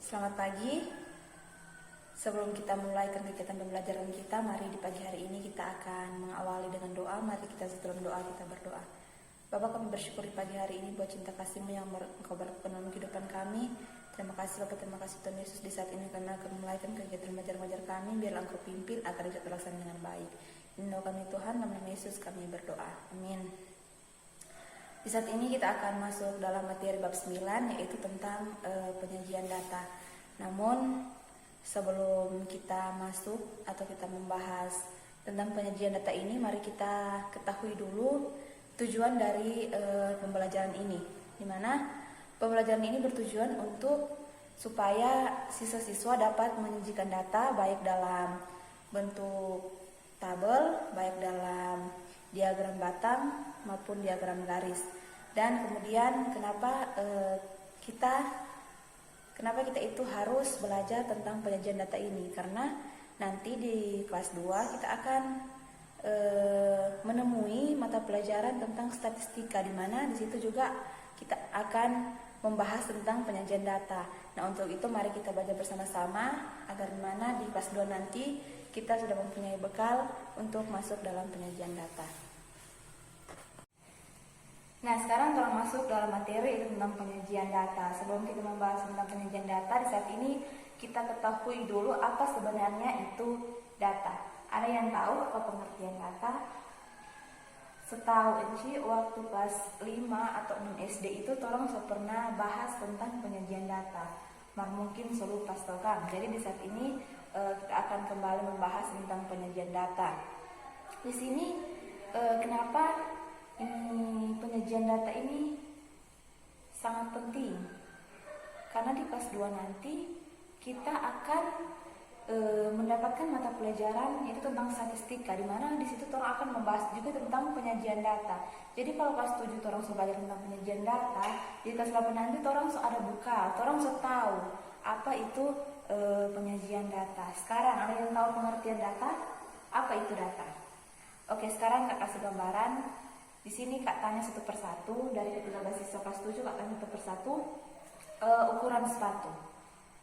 Selamat pagi. Sebelum kita mulai kegiatan pembelajaran kita, mari di pagi hari ini kita akan mengawali dengan doa. Mari kita sebelum doa kita berdoa. Bapa, kami bersyukur di pagi hari ini buat cinta kasih-Mu yang Engkau berlakukan dalam kehidupan kami. Terima kasih Bapak, terima kasih Tuhan Yesus di saat ini karena akan memulaikan kegiatan belajar kami. Biarlah Engkau pimpin agar bisa terlaksana dengan baik. Ini doa kami Tuhan, dalam nama Yesus kami berdoa. Amin. Di saat ini kita akan masuk dalam materi bab 9, yaitu tentang penyajian data. Namun sebelum kita masuk atau kita membahas tentang penyajian data ini, mari kita ketahui dulu tujuan dari pembelajaran ini. Di mana pembelajaran ini bertujuan untuk supaya siswa-siswa dapat menyajikan data baik dalam bentuk tabel, baik dalam diagram batang maupun diagram garis. Dan kemudian kenapa kita itu harus belajar tentang penyajian data ini, karena nanti di kelas 2 kita akan menemui mata pelajaran tentang statistika, di mana di situ juga kita akan membahas tentang penyajian data. Nah, untuk itu mari kita belajar bersama-sama agar di mana di kelas 2 nanti kita sudah mempunyai bekal untuk masuk dalam penyajian data. Nah, sekarang kita masuk dalam materi tentang penyajian data. Sebelum kita membahas tentang penyajian data, di saat ini kita ketahui dulu apa sebenarnya itu data. Ada yang tahu apa pengertian data? Setahu Enci, waktu kelas 5 atau 6 SD itu tolong pernah bahas tentang penyajian data. Mungkin selupa kan. Jadi di saat ini kita akan kembali membahas tentang penyajian data. Di sini kenapa penyajian data ini sangat penting? Karena di kelas 2 nanti kita akan mendapatkan mata pelajaran yaitu tentang statistika, di mana di situ orang akan membahas juga tentang penyajian data. Jadi kalau kelas 7 orang sudah belajar tentang penyajian data, di kelas 8 nanti orang sudah ada buka, orang sudah tahu apa itu penyajian data. Sekarang ada yang tahu pengertian data? Apa itu data? Oke, sekarang Kak kasih gambaran. Di sini Kak tanya satu persatu, dari ketiga siswa kelas 7 Kak tanya satu persatu ukuran sepatu.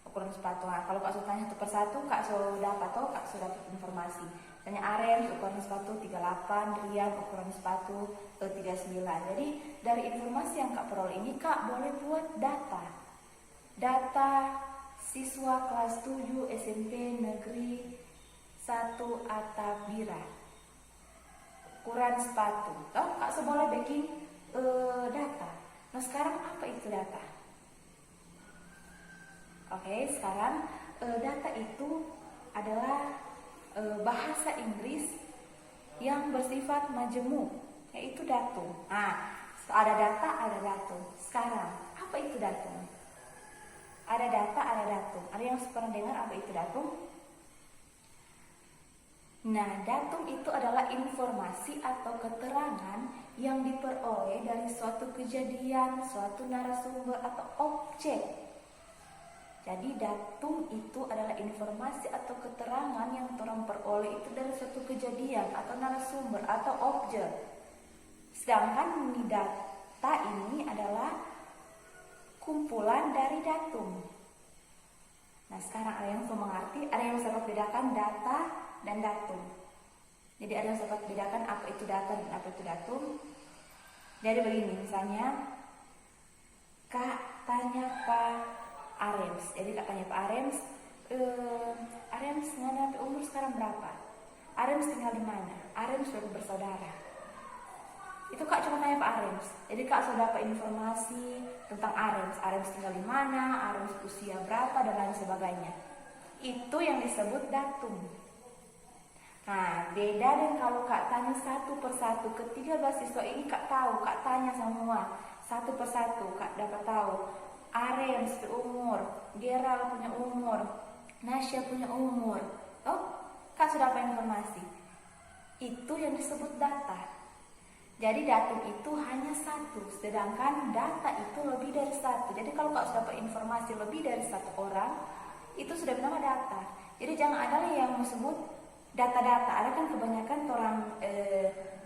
Ukuran sepatu. Nah, kalau Kak sudah tanya satu persatu, Kak sudah dapat atau Kak sudah dapat informasi. Tanya Aren ukuran sepatu 38, Rian ukuran sepatu 39. Jadi dari informasi yang Kak peroleh ini Kak boleh buat data. Data siswa kelas 7 SMP Negeri 1 Atap Bira. Ukuran sepatu. Kak boleh bikin data. Nah, sekarang apa itu data? Oke, sekarang data itu adalah bahasa Inggris yang bersifat majemuk, yaitu datum. Nah, ada data, ada datum. Sekarang apa itu datum? Ada data, ada datum. Ada yang pernah dengar apa itu datum? Nah, datum itu adalah informasi atau keterangan yang diperoleh dari suatu kejadian, suatu narasumber atau objek. Jadi datum itu adalah informasi atau keterangan yang orang peroleh itu dari suatu kejadian atau narasumber atau objek. Sedangkan data ini adalah kumpulan dari datum. Nah, sekarang ada yang bisa mengerti, ada yang bisa membedakan data dan datum. Jadi ada yang bisa membedakan apa itu data dan apa itu datum. Jadi begini, misalnya Kak tanya Pak Arems. Jadi Kak tanya Pak Arems, Arems ngana umur sekarang berapa? Arems tinggal di mana? Arems sudah bersaudara. Itu Kak cuma tanya Pak Arems. Jadi Kak sudah dapat informasi tentang Arems. Arems tinggal di mana, Arems usia berapa, dan lain sebagainya. Itu yang disebut datum. Nah, beda dengan kalau Kak tanya satu persatu. Ketiga siswa ini Kak tahu, Kak tanya semua satu persatu. Kak dapat tahu Arems umur, Geral punya umur, Nasya punya umur. Kak sudah dapat informasi. Itu yang disebut data. Jadi datum itu hanya satu, sedangkan data itu lebih dari satu. Jadi kalau Kak sudah dapat informasi lebih dari satu orang, itu sudah bernama data. Jadi jangan ada yang sebut data-data. Ada kan kebanyakan orang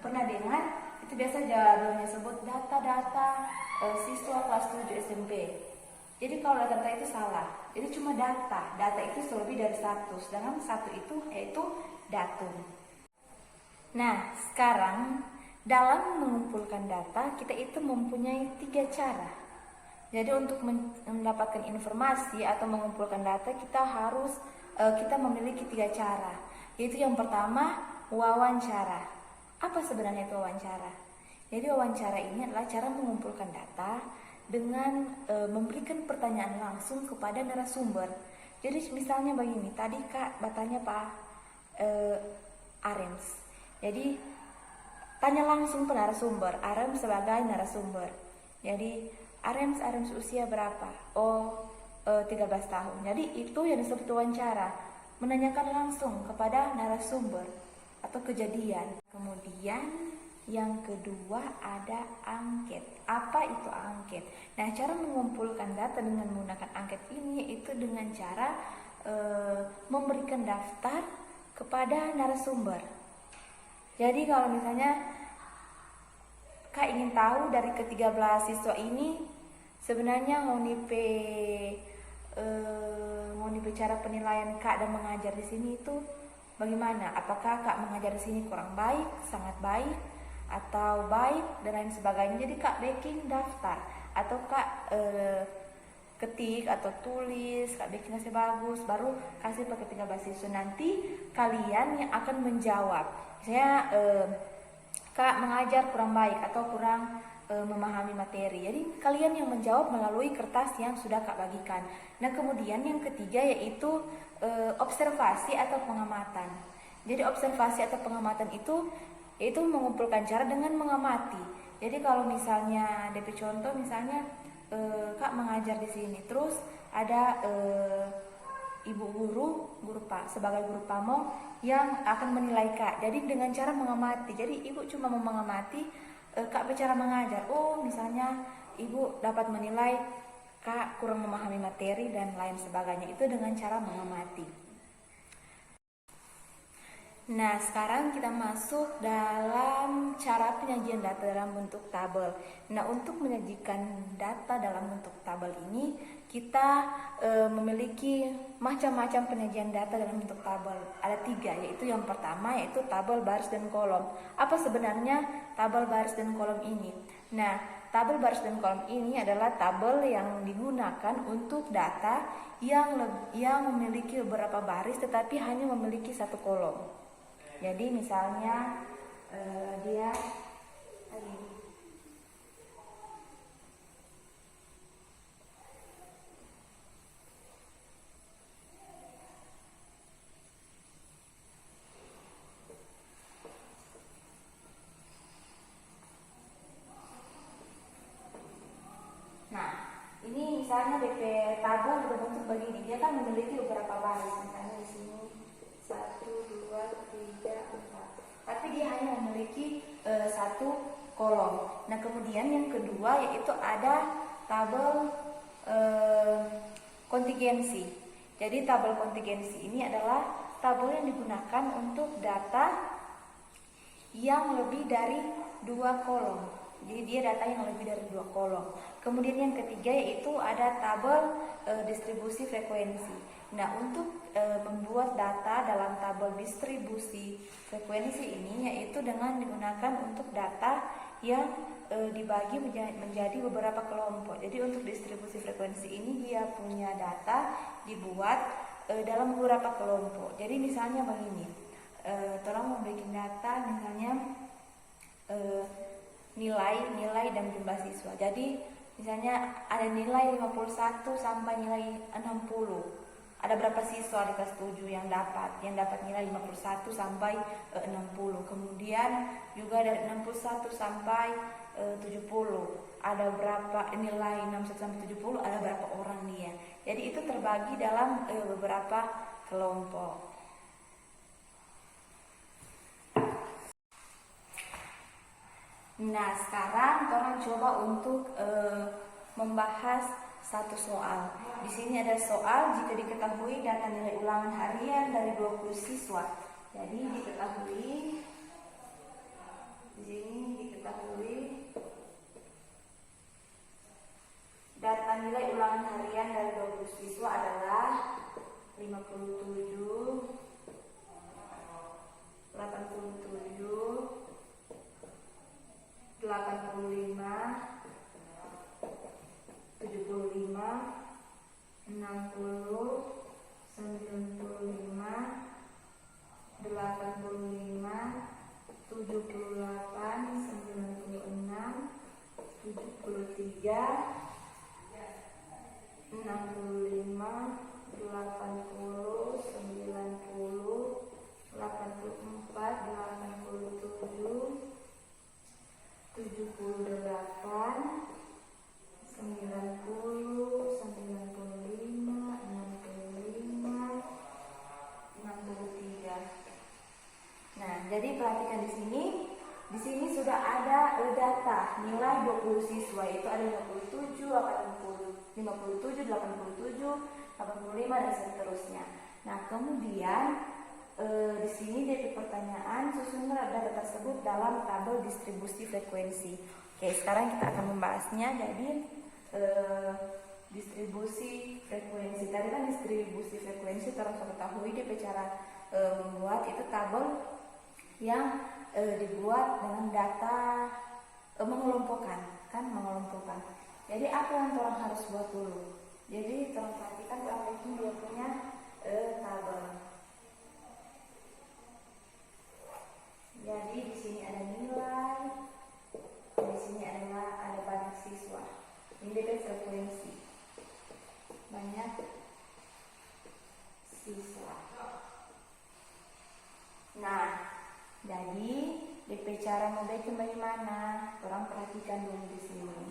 pernah dengar, itu biasa jadulnya sebut data-data siswa kelas 7 SMP. Jadi kalau data itu salah. Jadi cuma data. Data itu lebih dari satu. Sedangkan satu itu yaitu datum. Nah, sekarang dalam mengumpulkan data kita itu mempunyai 3 cara. Jadi untuk mendapatkan informasi atau mengumpulkan data kita memiliki 3 cara. Yaitu yang pertama, wawancara. Apa sebenarnya itu wawancara? Jadi wawancara ini adalah cara mengumpulkan data dengan memberikan pertanyaan langsung kepada narasumber. Jadi misalnya begini, tadi Kak bertanya Pak Arems. Jadi tanya langsung ke narasumber, Arems sebagai narasumber. Jadi Arems usia berapa? Oh, 13 tahun. Jadi itu yang disebut wawancara, menanyakan langsung kepada narasumber atau kejadian. Kemudian yang kedua ada angket. Apa itu angket? Nah, cara mengumpulkan data dengan menggunakan angket ini yaitu dengan cara memberikan daftar kepada narasumber. Jadi kalau misalnya Kak ingin tahu dari ke-13 siswa ini sebenarnya ngonipe cara penilaian Kak dan mengajar di sini itu bagaimana? Apakah Kak mengajar di sini kurang baik, sangat baik, atau baik dan lain sebagainya. Jadi Kak bikin daftar atau Kak ketik atau tulis, Kak bikin kasih bagus, baru kasih pakai 13 siswa. Nanti kalian yang akan menjawab. Misalnya Kak mengajar kurang baik atau kurang memahami materi. Jadi kalian yang menjawab melalui kertas yang sudah Kak bagikan. Nah, kemudian yang ketiga yaitu observasi atau pengamatan. Jadi observasi atau pengamatan itu yaitu mengumpulkan cara dengan mengamati. Jadi kalau misalnya DP contoh misalnya Kak mengajar di sini, terus ada ibu guru Pak sebagai guru pamong yang akan menilai Kak. Jadi dengan cara mengamati. Jadi ibu cuma mau mengamati Kak bicara mengajar. Oh, misalnya ibu dapat menilai Kak kurang memahami materi dan lain sebagainya. Itu dengan cara mengamati. Nah, sekarang kita masuk dalam cara penyajian data dalam bentuk tabel. Nah, untuk menyajikan data dalam bentuk tabel ini, kita memiliki macam-macam penyajian data dalam bentuk tabel. Ada 3, yaitu yang pertama yaitu tabel baris dan kolom. Apa sebenarnya tabel baris dan kolom ini? Nah, tabel baris dan kolom ini adalah tabel yang digunakan untuk data yang memiliki beberapa baris tetapi hanya memiliki 1 kolom. Jadi misalnya dia ini misalnya DP tabel berbentuk begini, dia kan memiliki beberapa baris. Misalnya di sini 1, 2, 3, 4. Tapi dia hanya memiliki 1 kolom. Nah, kemudian yang kedua yaitu ada tabel kontingensi. Jadi tabel kontingensi ini adalah tabel yang digunakan untuk data yang lebih dari 2 kolom. Jadi dia data yang lebih dari 2 kolom. Kemudian yang ketiga yaitu ada tabel distribusi frekuensi. Nah, untuk membuat data dalam tabel distribusi frekuensi ini yaitu dengan digunakan untuk data yang dibagi menjadi beberapa kelompok. Jadi untuk distribusi frekuensi ini dia punya data dibuat dalam beberapa kelompok. Jadi misalnya begini, tolong membuat data misalnya nilai dan jumlah siswa. Jadi misalnya ada nilai 51 sampai nilai 60. Ada berapa siswa di kelas 7 yang dapat nilai 51 sampai 60. Kemudian juga dari 61 sampai 70. Ada berapa nilai 61 sampai 70, ada berapa orang dia. Jadi itu terbagi dalam beberapa kelompok. Nah, sekarang orang coba untuk membahas satu soal. Di sini ada soal jika diketahui data nilai ulangan harian dari 20 siswa. Jadi diketahui di sini Kata nilai ulangan harian dari 20 siswa adalah 57, 87, 85, 75, 60, 95, 85, 78, 96, 73, 65, 80, 90, 84, 87, 78, 90, 95, 65, 63. Nah, jadi perhatikan di sini. Di sini sudah ada data nilai 20 siswa, itu ada 57, 80, 57, 87, 85 dan seterusnya. Nah, kemudian di sini DP pertanyaan susunlah data tersebut dalam tabel distribusi frekuensi. Oke, sekarang kita akan membahasnya. Jadi distribusi frekuensi. Tadi kan distribusi frekuensi terus ketahui DP cara membuat itu tabel yang dibuat dengan data mengelompokkan, kan mengelompokkan. Jadi apa yang orang harus buat dulu? Jadi tolong perhatikan berapa itu dia punya tabel. Jadi di sini ada nilai, di sini ada banyak siswa. Ini DP frekuensi, banyak siswa. Nah, jadi DP cara membaca bagaimana? Orang perhatikan dulu di sini.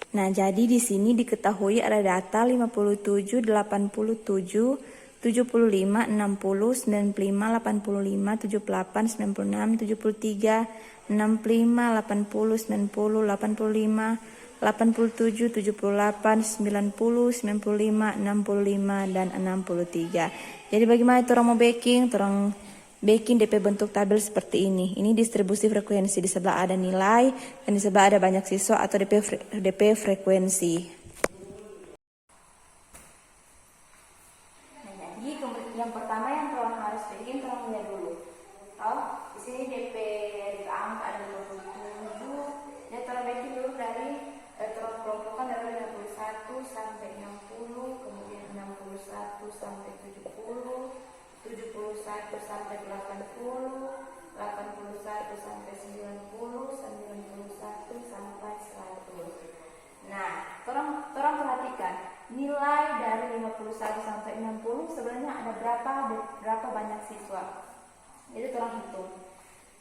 Nah, jadi di sini diketahui ada data 57, 87, 75, 60, 95, 85, 78, 96, 73, 65, 80, 90, 85, 87, 78, 90, 95, 65, dan 63. Jadi bagaimana itu orang mau backing? Orang backing DP bentuk tabel seperti ini. Ini distribusi frekuensi. Di sebelah ada nilai dan di sebelah ada banyak siswa atau DP frekuensi. Nah, jadi yang pertama yang orang harus bikin, orang lihat dulu. Oh, di sini DP angka ada 27. Dia orang bikin dulu dari kelompokan dari 61 sampai 60, kemudian 61 sampai 70, 71 sampai 80, 81 sampai 90, 91 sampai 100. Nah, tolong perhatikan nilai dari 51 sampai 60 sebenarnya ada berapa banyak siswa. Jadi tolong hitung.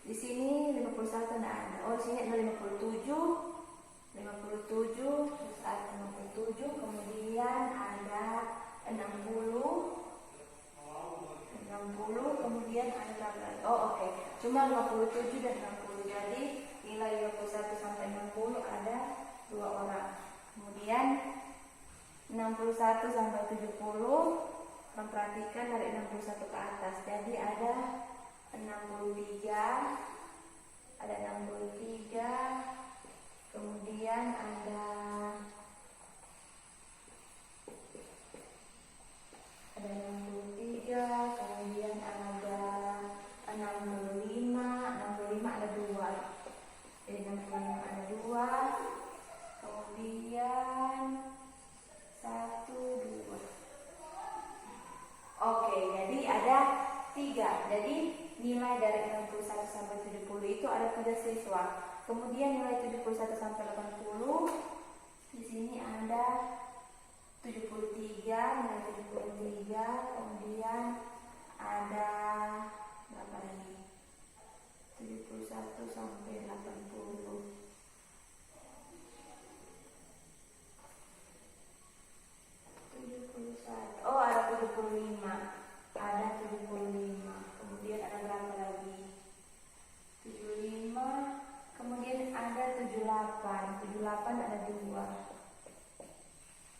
Di sini 51 tidak ada. Oh, di sini ada 57, terus ada 57, kemudian ada 60, kemudian ada berapa? Oh, oke. Cuma 57 dan 60. Jadi nilai 51 sampai 60 ada 2 orang. Kemudian 61 sampai 70, memperhatikan dari 61 ke atas. Jadi ada 63, kemudian ada 63, kemudian ada 65 ada 2. Jadi 65 ada 2, kemudian 1, 2. Oke, jadi ada 3. Jadi nilai dari 61 sampai 70 itu ada 3 siswa. Kemudian nilai 71 sampai 80, di sini ada 73, nilai 73, kemudian ada berapa lagi? 71 sampai 80. Oh, ada 75. Ada 75. Kemudian ada berapa lagi? 75. Kemudian ada 78. 78 ada 2.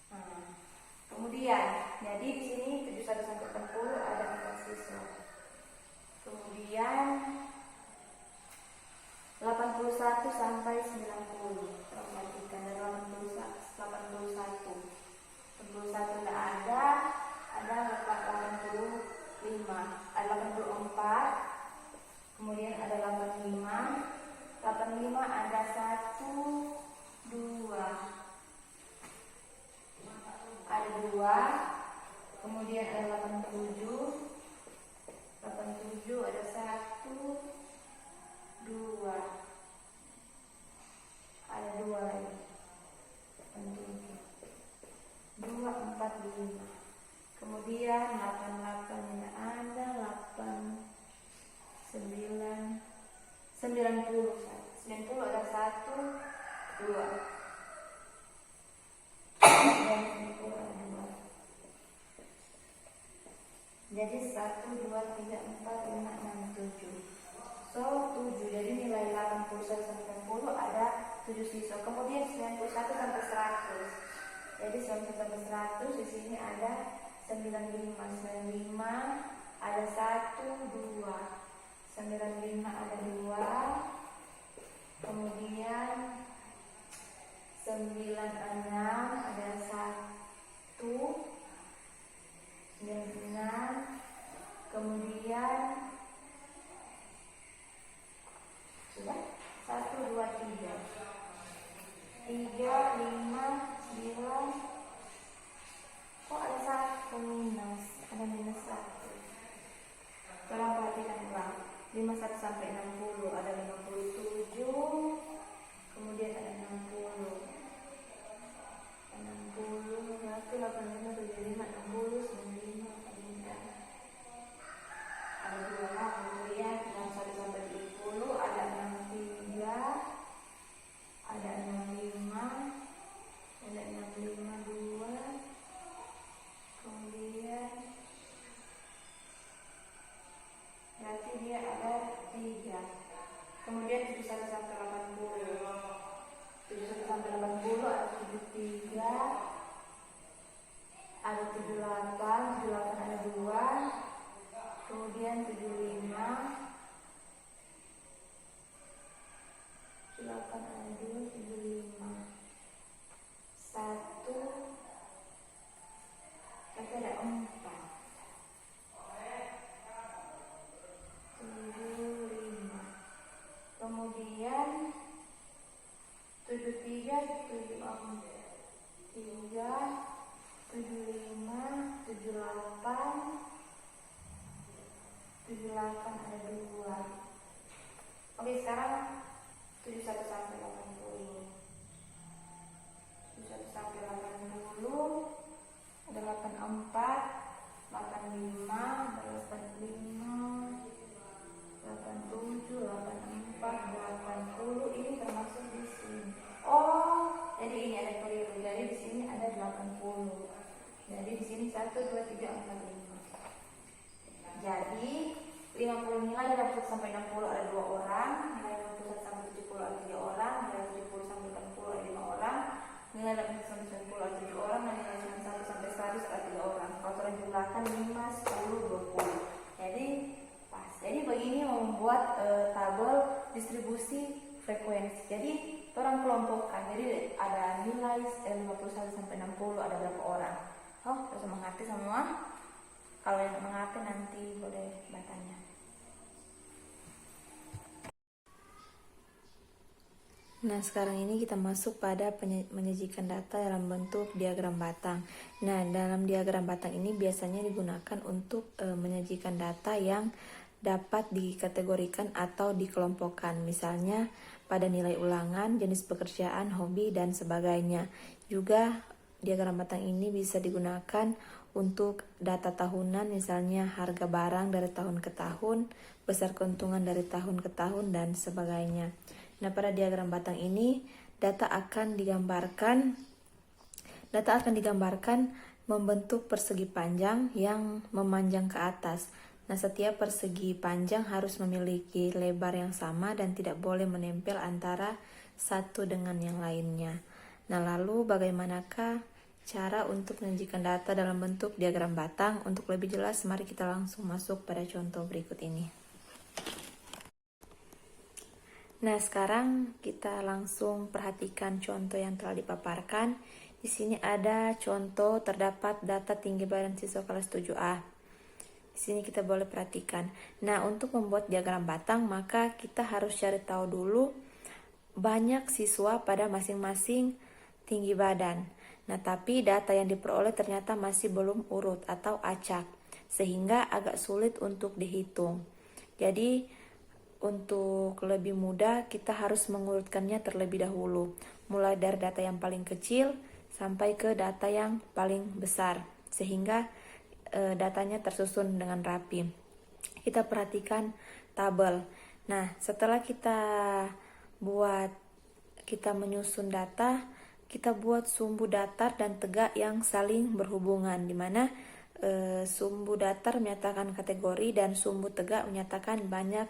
Nah, kemudian jadi di sini 71 sampai 80 ada 4 siswa. Kemudian 81 sampai 90. Perhatikan dari 81. 81 tidak ada 85, ada 84, kemudian ada 85. 85 ada 1, 2, ada 2, kemudian ada 87. 87 ada 1, 2, ada 2 lagi. 2, 4, 5. Kemudian 88 ini ada 8, 9, 90. 90 ada 1, 2. Dan 90 ada 2. Jadi 1, 2, 3, 4, 5, 6, 7. So 7. Jadi nilai 81 sampai 90 ada 7 siswa. Kemudian 91 sampai 100. Jadi 91 sampai 100 di sini ada 95. 95 ada 1, 2. 95 ada 2. Kemudian 96 ada 1, 96. Kemudian sudah 1, 2, 3. 3, 5, 9. Kok ada 1 minus? Ada minus 1. Tolong perhatikan ulang. 51 sampai 60 ada 57. Kemudian ada 60. 60, 1, 85, 75, 60, 95, 89. Ada 2. Kemudian 61 sampai 70 ada 63. Ada 65. Ada 65, 2. Kemudian berarti dia ada 3. Kemudian 71 sampai 80. 71 sampai 80 ada 73. Ada 78. 78 ada 2. Kemudian 75. 78 ada 2, 75. 1. Berarti ada 4. 75. Kemudian 73, 74, 75, 78. 78 ada 2. Oke, sekarang 71 sampai 80. 71 sampai 80 ada 84, 85, ada 85, 87, 84, 80. Ini termasuk di sini. Oh, jadi ini ada keliru. Jadi di sini ada 80. Jadi di sini 1, 2, 3, 4, 5. Jadi 50 nilai dari 1 sampai 60 ada 2 orang, nilai 61 sampai 70 ada 3 orang, nilai 70 sampai 80 ada 5 orang, nilai 80 sampai 90 ada 7 orang, dan nilai 91 sampai 100 ada 3 orang. Kalau kita jumlahkan 5, 10, 20. Jadi pas. Jadi begini membuat tabel distribusi frekuensi. Jadi orang kelompokkan. Jadi ada nilai 51 sampai 60 ada berapa orang. Oh, bisa mengerti semua? Kalau yang mengerti nanti boleh bertanya. Nah, sekarang ini kita masuk pada menyajikan data dalam bentuk diagram batang. Nah, dalam diagram batang ini biasanya digunakan untuk menyajikan data yang dapat dikategorikan atau dikelompokkan. Misalnya pada nilai ulangan, jenis pekerjaan, hobi, dan sebagainya. Juga diagram batang ini bisa digunakan untuk data tahunan, misalnya harga barang dari tahun ke tahun, besar keuntungan dari tahun ke tahun, dan sebagainya. Nah, pada diagram batang ini data akan digambarkan membentuk persegi panjang yang memanjang ke atas. Nah, setiap persegi panjang harus memiliki lebar yang sama dan tidak boleh menempel antara satu dengan yang lainnya. Nah, lalu bagaimanakah cara untuk menyajikan data dalam bentuk diagram batang? Untuk lebih jelas, mari kita langsung masuk pada contoh berikut ini. Nah, sekarang kita langsung perhatikan contoh yang telah dipaparkan. Di sini ada contoh terdapat data tinggi badan siswa kelas 7A. Di sini kita boleh perhatikan. Nah, untuk membuat diagram batang, maka kita harus cari tahu dulu banyak siswa pada masing-masing tinggi badan. Nah, tapi data yang diperoleh ternyata masih belum urut atau acak, sehingga agak sulit untuk dihitung. Jadi, untuk lebih mudah, kita harus mengurutkannya terlebih dahulu, mulai dari data yang paling kecil sampai ke data yang paling besar, sehingga datanya tersusun dengan rapi. Kita perhatikan tabel. Nah, setelah kita menyusun data, kita buat sumbu datar dan tegak yang saling berhubungan, di mana sumbu datar menyatakan kategori dan sumbu tegak menyatakan banyak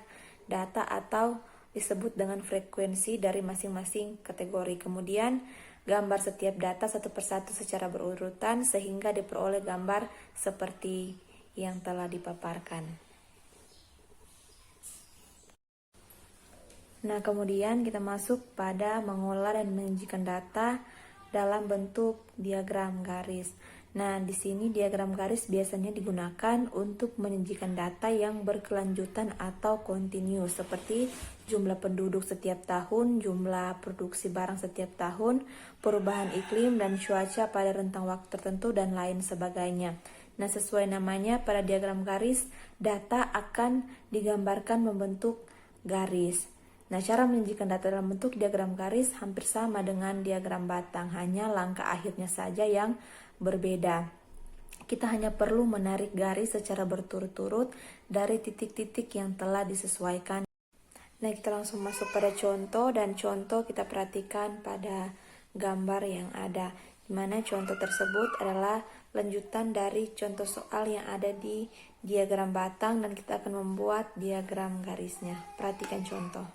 data atau disebut dengan frekuensi dari masing-masing kategori. Kemudian gambar setiap data satu persatu secara berurutan sehingga diperoleh gambar seperti yang telah dipaparkan. Nah, kemudian kita masuk pada mengolah dan menyajikan data dalam bentuk diagram garis. Nah, di sini diagram garis biasanya digunakan untuk menyajikan data yang berkelanjutan atau kontinu, seperti jumlah penduduk setiap tahun, jumlah produksi barang setiap tahun, perubahan iklim dan cuaca pada rentang waktu tertentu, dan lain sebagainya. Nah, sesuai namanya, pada diagram garis, data akan digambarkan membentuk garis. Nah, cara menyajikan data dalam bentuk diagram garis hampir sama dengan diagram batang, hanya langkah akhirnya saja yang berbeda. Kita hanya perlu menarik garis secara berturut-turut dari titik-titik yang telah disesuaikan. Nah, kita langsung masuk pada contoh, dan contoh kita perhatikan pada gambar yang ada, di mana contoh tersebut adalah lanjutan dari contoh soal yang ada di diagram batang, dan kita akan membuat diagram garisnya. Perhatikan contoh.